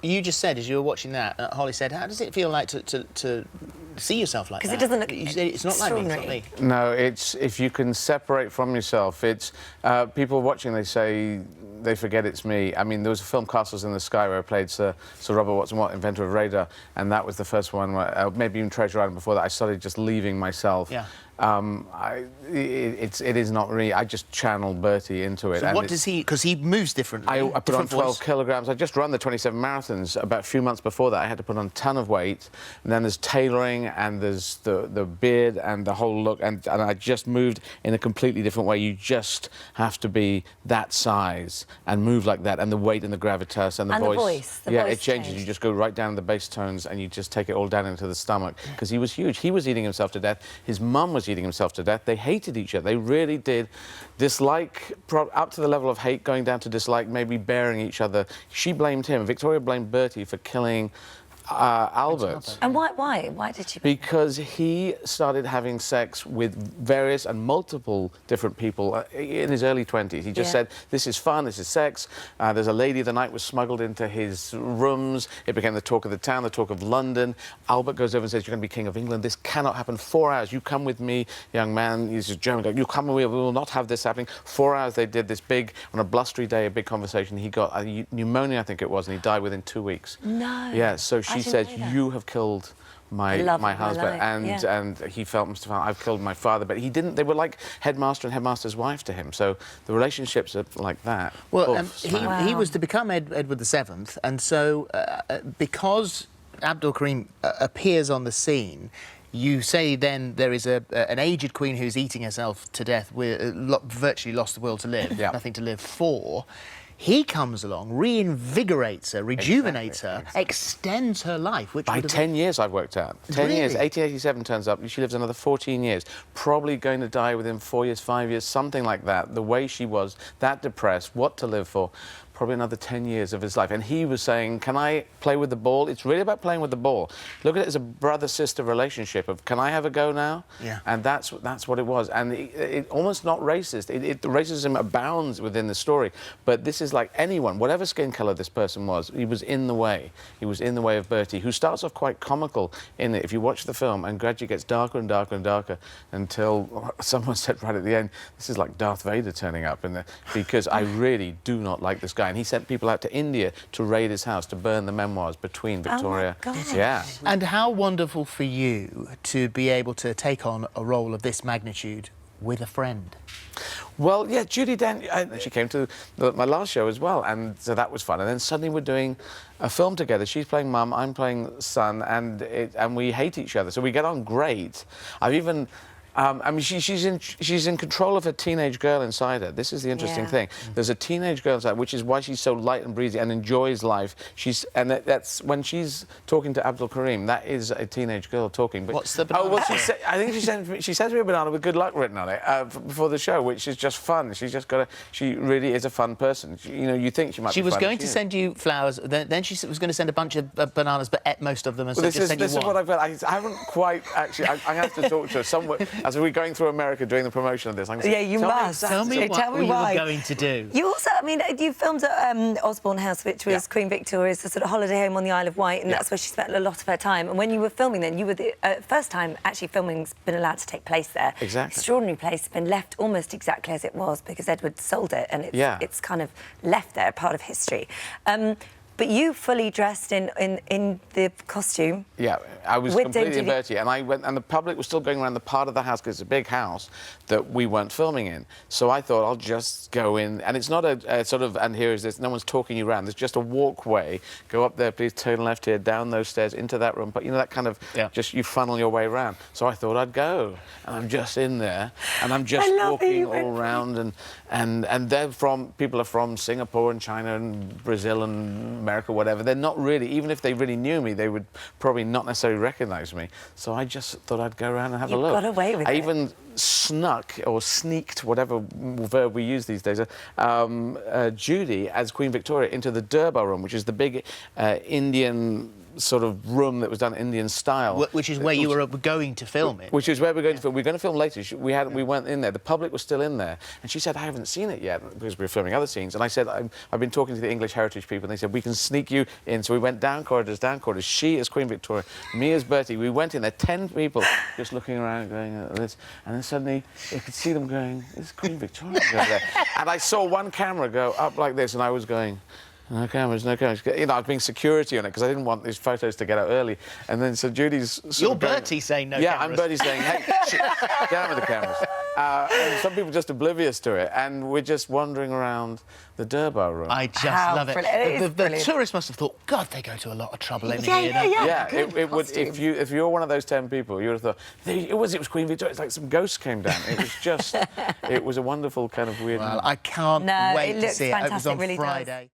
you just said, as you were watching that, Holly said, how does it feel like to see yourself like that? Because it doesn't look You said, it's not like me, it's not me. No, it's if you can separate from yourself. It's people watching, they say they forget it's me. I mean, there was a film, Castles in the Sky, where I played Sir Robert Watson Watt, inventor of radar, and that was the first one where, maybe even Treasure Island before that, I started just leaving myself. Yeah. It is not me. I just channel Bertie into it. So and what does he... Because he moves differently. I put on 12 kilograms. I just run the 27 marathons. About a few months before that, I had to put on a ton of weight. And then there's tailoring, and there's the beard and the whole look. And I just moved in a completely different way. You just have to be that size and move like that. And the weight and the gravitas and the voice. The yeah, voice it changes. changed. You just go right down to the bass tones and you just take it all down into the stomach. Because he was huge. He was eating himself to death. His mum was eating himself to death. They hated each other. They really did dislike, up to the level of hate, going down to dislike, maybe bearing each other. She blamed him. Victoria blamed Bertie for killing Albert. And why? Why did she? Because he started having sex with various and multiple different people in his early 20s. He just said, this is fun, this is sex. There's a lady the night was smuggled into his rooms. It became the talk of the town, the talk of London. Albert goes over and says, you're going to be King of England. This cannot happen. 4 hours. You come with me, young man. He's a German guy. You come with me. We will not have this happening. 4 hours they did this big, on a blustery day, a big conversation. He got pneumonia, I think it was, and he died within 2 weeks. No. Yeah, so she said, you have killed my husband, and he felt, Mr. Farr, I've killed my father, but he didn't. They were like headmaster and headmaster's wife to him, so the relationships are like that. Well, he was to become Edward VII, and so because Abdul Karim appears on the scene, you say then there is an aged queen who's eating herself to death, virtually lost the will to live, nothing to live for. He comes along, reinvigorates her, rejuvenates her, extends her life. Which by 10 years, I've worked out. 10 years. 1887 turns up. She lives another 14 years. Probably going to die within 4 years, 5 years, something like that. The way she was, that depressed, what to live for. Probably another 10 years of his life. And he was saying, can I play with the ball? It's really about playing with the ball. Look at it as a brother-sister relationship of, can I have a go now? Yeah. And that's what it was. And it almost not racist. The racism abounds within the story. But this is like anyone, whatever skin colour this person was, he was in the way. He was in the way of Bertie, who starts off quite comical in it, if you watch the film, and gradually gets darker and darker and darker until someone said right at the end, this is like Darth Vader turning up. Because I really do not like this guy. And he sent people out to India to raid his house, to burn the memoirs between Victoria. Oh my God. Yeah. And how wonderful for you to be able to take on a role of this magnitude with a friend. Well, yeah, Judi Dench, she came to my last show as well, and so that was fun. And then suddenly we're doing a film together. She's playing mum, I'm playing son, and we hate each other. So we get on great. I've even... I mean, she's in control of her teenage girl inside her. This is the interesting thing. There's a teenage girl inside, which is why she's so light and breezy and enjoys life. That's when she's talking to Abdul Karim. That is a teenage girl talking. But, what's the banana? Oh well, I think she sent me a banana with good luck written on it before the show, which is just fun. She's just got She really is a fun person. You know, you think she might. She be was fun, going to send you flowers. Then she was going to send a bunch of bananas, but ate most of them, and so just sent you one. This is what I've got. I haven't quite actually. I have to talk to her somewhere as we're going through America doing the promotion of this. You must. Tell me what you were going to do. You also, I mean, you filmed at Osborne House, which was Queen Victoria's sort of holiday home on the Isle of Wight, and that's where she spent a lot of her time. And when you were filming then, you were the first time actually filming's been allowed to take place there. Exactly. Extraordinary place, been left almost exactly as it was because Edward sold it, and it's kind of left there, part of history. But you fully dressed in the costume. Yeah, I was completely in Bertie, and I went, and the public was still going around the part of the house because it's a big house that we weren't filming in. So I thought I'll just go in, and it's not a sort of, and here is this, no one's talking you around. There's just a walkway. Go up there, please turn left here, down those stairs, into that room. But you know that kind of, just you funnel your way around. So I thought I'd go, and I'm just in there, and I'm just walking all around, and people are from Singapore and China and Brazil and America, whatever. They're not really, even if they really knew me, they would probably not necessarily recognise me. So I just thought I'd go around and have a look. You got away with it. I even snuck or sneaked, whatever verb we use these days, Judi as Queen Victoria into the Durbar room, which is the big Indian sort of room that was done Indian style. Which is where you were going to film it. Which is where we're going to film. We're going to film later. We went in there. The public was still in there. And she said, I haven't seen it yet, because we were filming other scenes. And I said, I've been talking to the English heritage people, and they said, we can sneak you in. So we went down corridors. She as Queen Victoria, me as Bertie. We went in there, 10 people, just looking around, going at this. And then suddenly, you could see them going, this is Queen Victoria over there. And I saw one camera go up like this, and I was going, no cameras, no cameras. You know, I was being security on it because I didn't want these photos to get out early. And then so Judy's... You're Bertie saying no cameras. Yeah, I'm Bertie saying, hey, down with the cameras. And some people just oblivious to it. And we're just wandering around the Durbar room. I just love it. Brilliant. The tourists must have thought, God, they go to a lot of trouble in Yeah, here. yeah. It would, if you're one of those 10 people, you would have thought, it was Queen Victoria. It's like some ghosts came down. It was just... it was a wonderful kind of weird... Well, I can't wait to see it. It was on Friday.